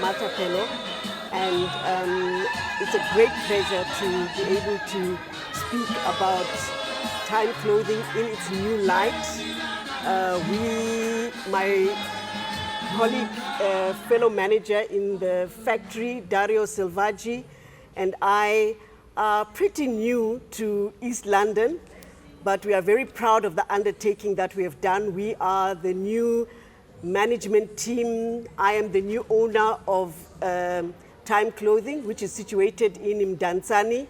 Malta Fellow, and it's a great pleasure to be able to speak about Time Clothing in its new light. My colleague, fellow manager in the factory, Dario Silvaggi, and I are pretty new to East London, but we are very proud of the undertaking that we have done. We are the new management team. I am the new owner of Time Clothing, which is situated in Mdantsane.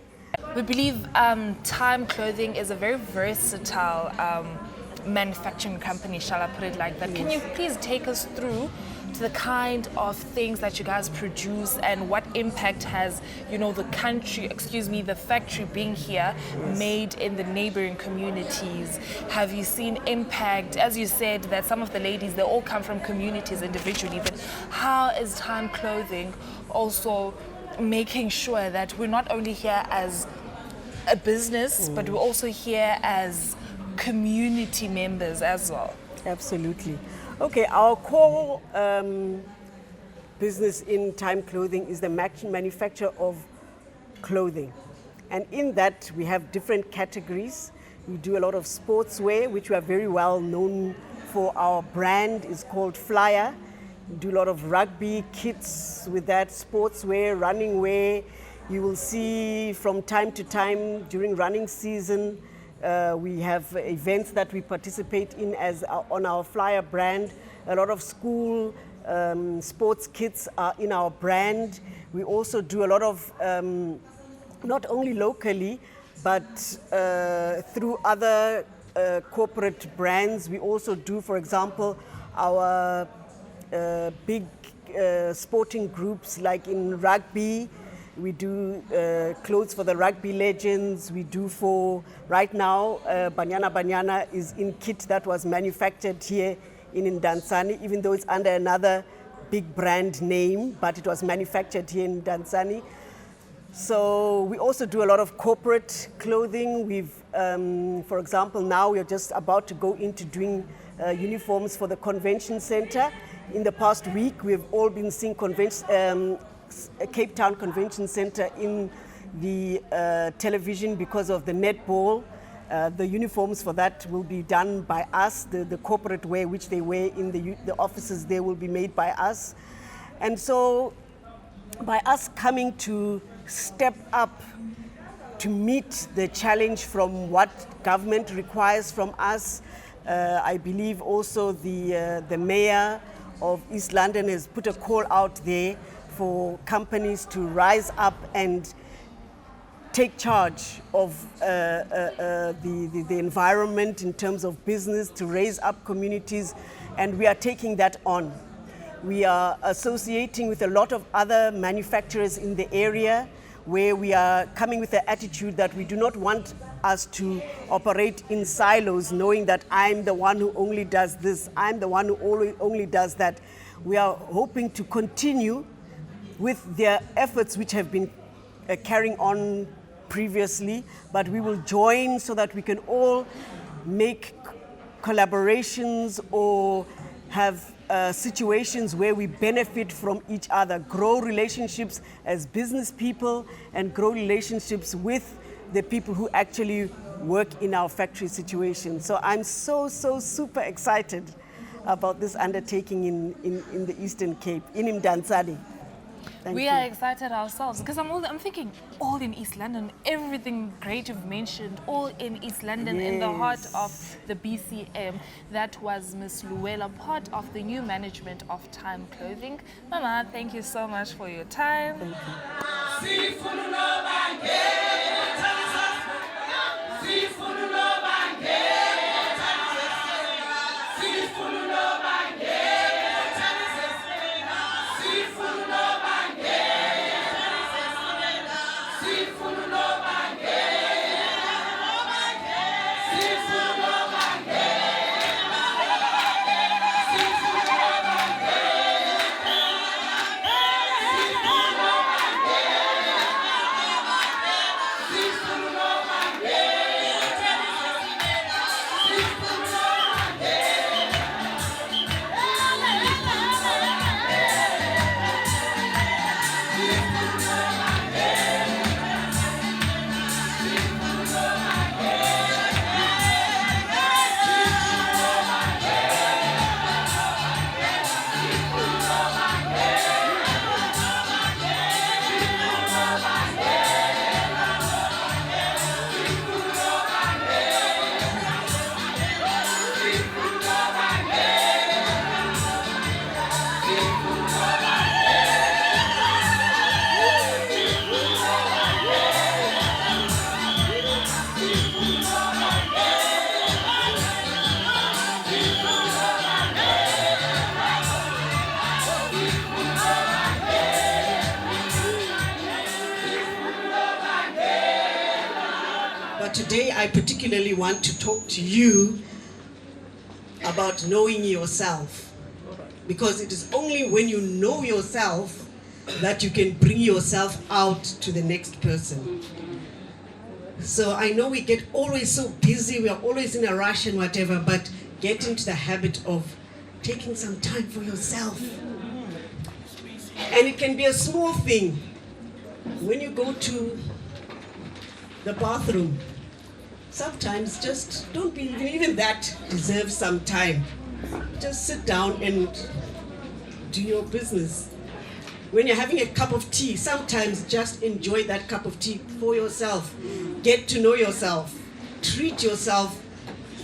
We believe Time Clothing is a very versatile manufacturing company, shall I put it like that. Yes. Can you please take us through to the kind of things that you guys produce and what impact has, the factory being here, yes, made in the neighboring communities? Have you seen impact? As you said, that some of the ladies, they all come from communities individually, but how is Time Clothing also making sure that we're not only here as a business, but we're also here as community members as well? Absolutely. Okay, our core business in Time Clothing is the manufacture of clothing. And in that, we have different categories. We do a lot of sportswear, which we are very well known for. Our brand is called Flyer. We do a lot of rugby kits with that, sportswear, running wear. You will see from time to time during running season, we have events that we participate in on our Flyer brand. A lot of school sports kits are in our brand. We also do a lot of, not only locally, but through other corporate brands. We also do, for example, our big sporting groups like in rugby. We do clothes for the rugby legends. We do for, right now, Banyana is in kit that was manufactured here in Mdantsane, even though it's under another big brand name, but it was manufactured here in Mdantsane. So we also do a lot of corporate clothing. We've, for example, now we're just about to go into doing uniforms for the convention center. In the past week, we've all been seeing Cape Town Convention Center in the television because of the netball. The uniforms for that will be done by us. The corporate wear which they wear in the offices there will be made by us. And so by us coming to step up to meet the challenge from what government requires from us, I believe also the mayor of East London has put a call out there for companies to rise up and take charge of the environment in terms of business, to raise up communities, and we are taking that on. We are associating with a lot of other manufacturers in the area where we are coming with the attitude that we do not want us to operate in silos, knowing that I'm the one who only does this, I'm the one who only does that. We are hoping to continue with their efforts which have been carrying on previously, but we will join so that we can all make collaborations or have situations where we benefit from each other, grow relationships as business people and grow relationships with the people who actually work in our factory situation. So I'm so super excited about this undertaking in the Eastern Cape, in Mdantsane. We are excited ourselves because I'm thinking all in East London, everything great you've mentioned, all in East London, yes, in the heart of the BCM. That was Ms. Luella, part of the new management of Time Clothing. Mama, thank you so much for your time. Thank But today I particularly want to talk to you about knowing yourself. Because it is only when you know yourself that you can bring yourself out to the next person. So I know we get always so busy, we are always in a rush and whatever, but get into the habit of taking some time for yourself. And it can be a small thing. When you go to the bathroom, sometimes just don't be even that deserves some time. Just sit down and do your business. When you're having a cup of tea, sometimes just enjoy that cup of tea for yourself. Get to know yourself. Treat yourself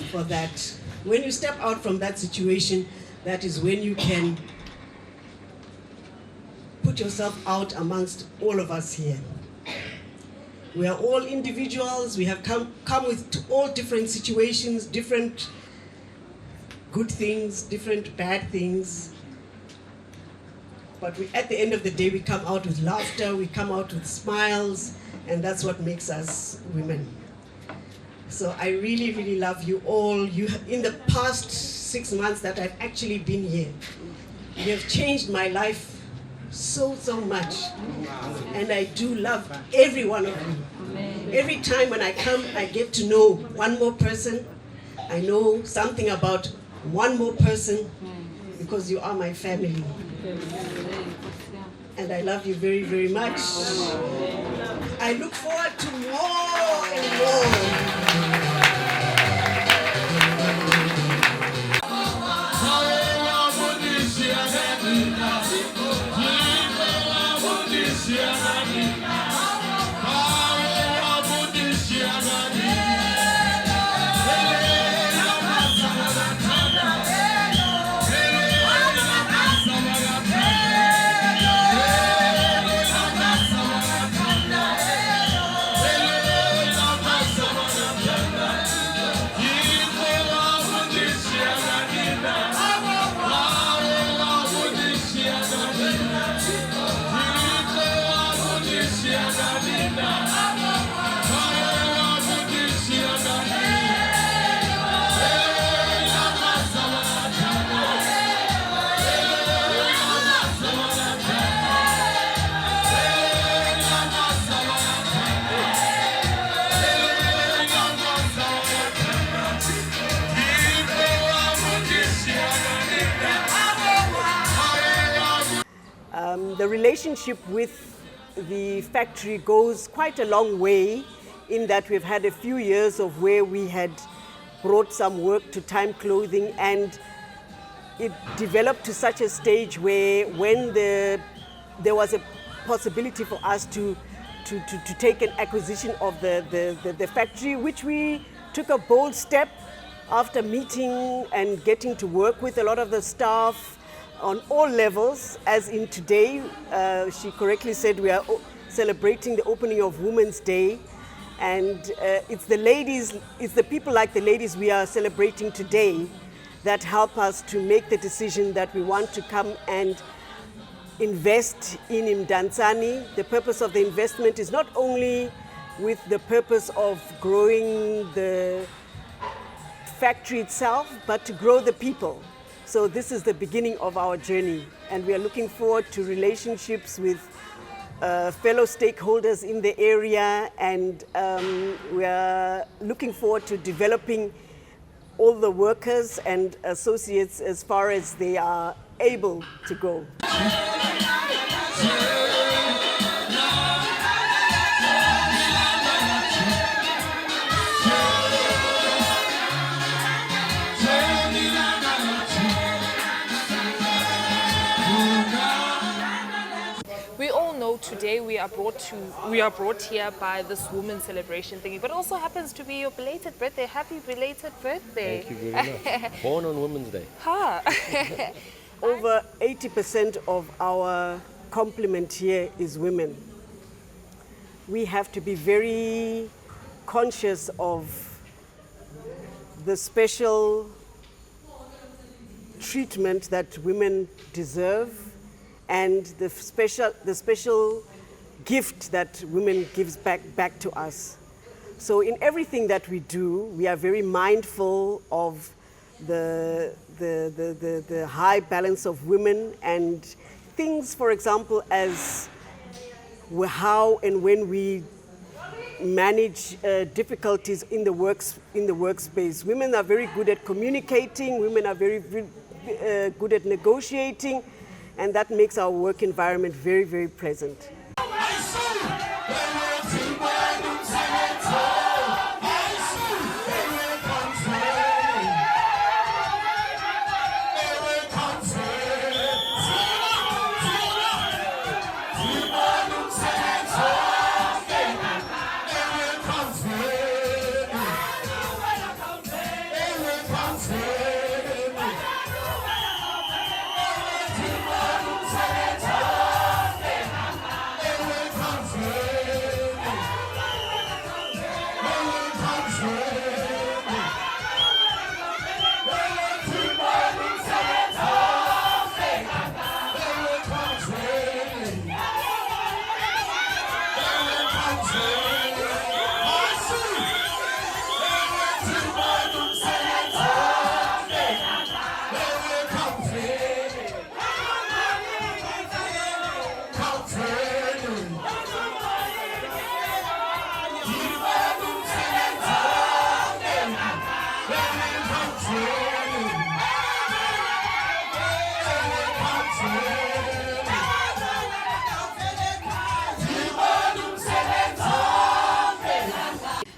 for that. When you step out from that situation, that is when you can put yourself out amongst all of us here. We are all individuals. We have come with all different situations, different good things, different bad things. But at the end of the day, we come out with laughter, we come out with smiles, and that's what makes us women. So I really, really love you all. In the past 6 months that I've actually been here, you have changed my life so much. And I do love every one of you. Every time when I come, I get to know one more person. I know something about one more person because you are my family. And I love you very, very much. I look forward to more and more. The relationship with the factory goes quite a long way in that we've had a few years of where we had brought some work to Time Clothing, and it developed to such a stage where when there was a possibility for us to take an acquisition of the factory, which we took a bold step after meeting and getting to work with a lot of the staff on all levels. As in today, she correctly said we are celebrating the opening of Women's Day, and it's the ladies, it's the people like the ladies we are celebrating today that help us to make the decision that we want to come and invest in Mdantsane. The purpose of the investment is not only with the purpose of growing the factory itself, but to grow the people. So this is the beginning of our journey, and we are looking forward to relationships with fellow stakeholders in the area, and we are looking forward to developing all the workers and associates as far as they are able to go. today we are brought here by this women's celebration thingy, but it also happens to be your belated birthday. Happy belated birthday. Thank you very much. Born on Women's Day. Ha. Over 80% of our complement here is women. We have to be very conscious of the special treatment that women deserve and the special gift that women gives back to us. So in everything that we do, we are very mindful of the high balance of women and things, for example, as how and when we manage difficulties in the workspace. Women are very good at communicating, women are very good at negotiating, and that makes our work environment very, very pleasant.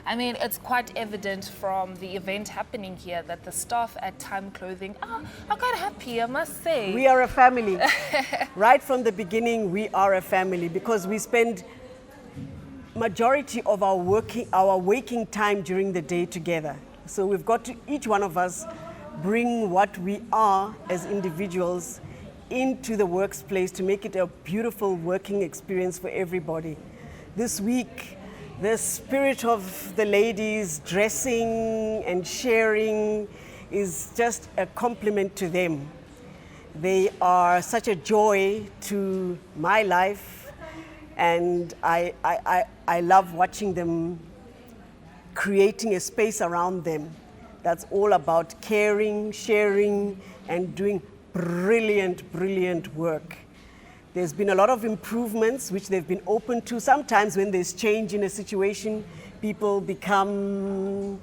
I mean, it's quite evident from the event happening here that the staff at Time Clothing are quite happy, I must say. We are a family. Right from the beginning, we are a family because we spend majority of our waking time during the day together. So we've got to, each one of us, bring what we are as individuals into the workplace to make it a beautiful working experience for everybody. This week, the spirit of the ladies dressing and sharing is just a compliment to them. They are such a joy to my life, and I love watching them creating a space around them that's all about caring, sharing, and doing brilliant, brilliant work. There's been a lot of improvements which they've been open to. Sometimes when there's change in a situation, people become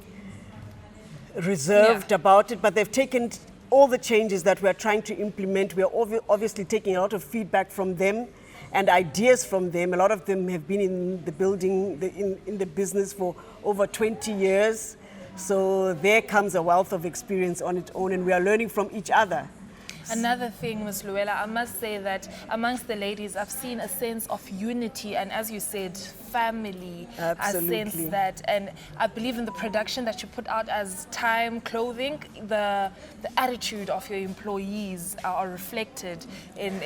reserved about it, but they've taken all the changes that we're trying to implement. We're obviously taking a lot of feedback from them and ideas from them. A lot of them have been in the building, in the business for over 20 years. So there comes a wealth of experience on its own, and we are learning from each other. Another thing, Ms. Luella, I must say that amongst the ladies, I've seen a sense of unity and, as you said, family. Absolutely. I sense that, and I believe in the production that you put out as Time Clothing, the attitude of your employees are reflected in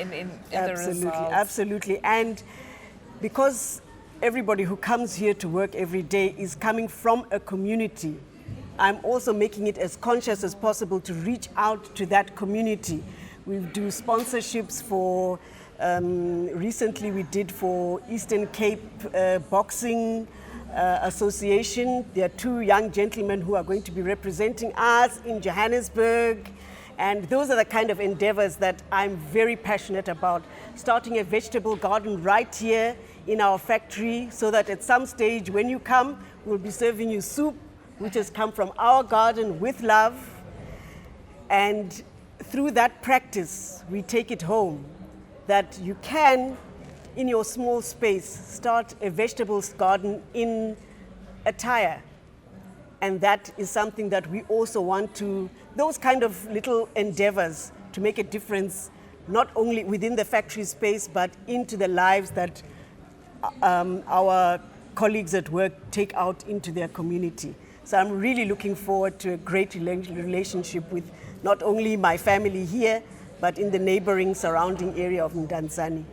the results. Absolutely. And because everybody who comes here to work every day is coming from a community, I'm also making it as conscious as possible to reach out to that community. We do sponsorships for, recently we did for Eastern Cape Boxing Association. There are two young gentlemen who are going to be representing us in Johannesburg. And those are the kind of endeavors that I'm very passionate about. Starting a vegetable garden right here in our factory so that at some stage when you come, we'll be serving you soup which has come from our garden with love. And through that practice, we take it home, that you can, in your small space, start a vegetables garden in a tire. And that is something that we also want to, those kind of little endeavors to make a difference, not only within the factory space, but into the lives that our colleagues at work take out into their community. So I'm really looking forward to a great relationship with not only my family here, but in the neighboring surrounding area of Mdantsane.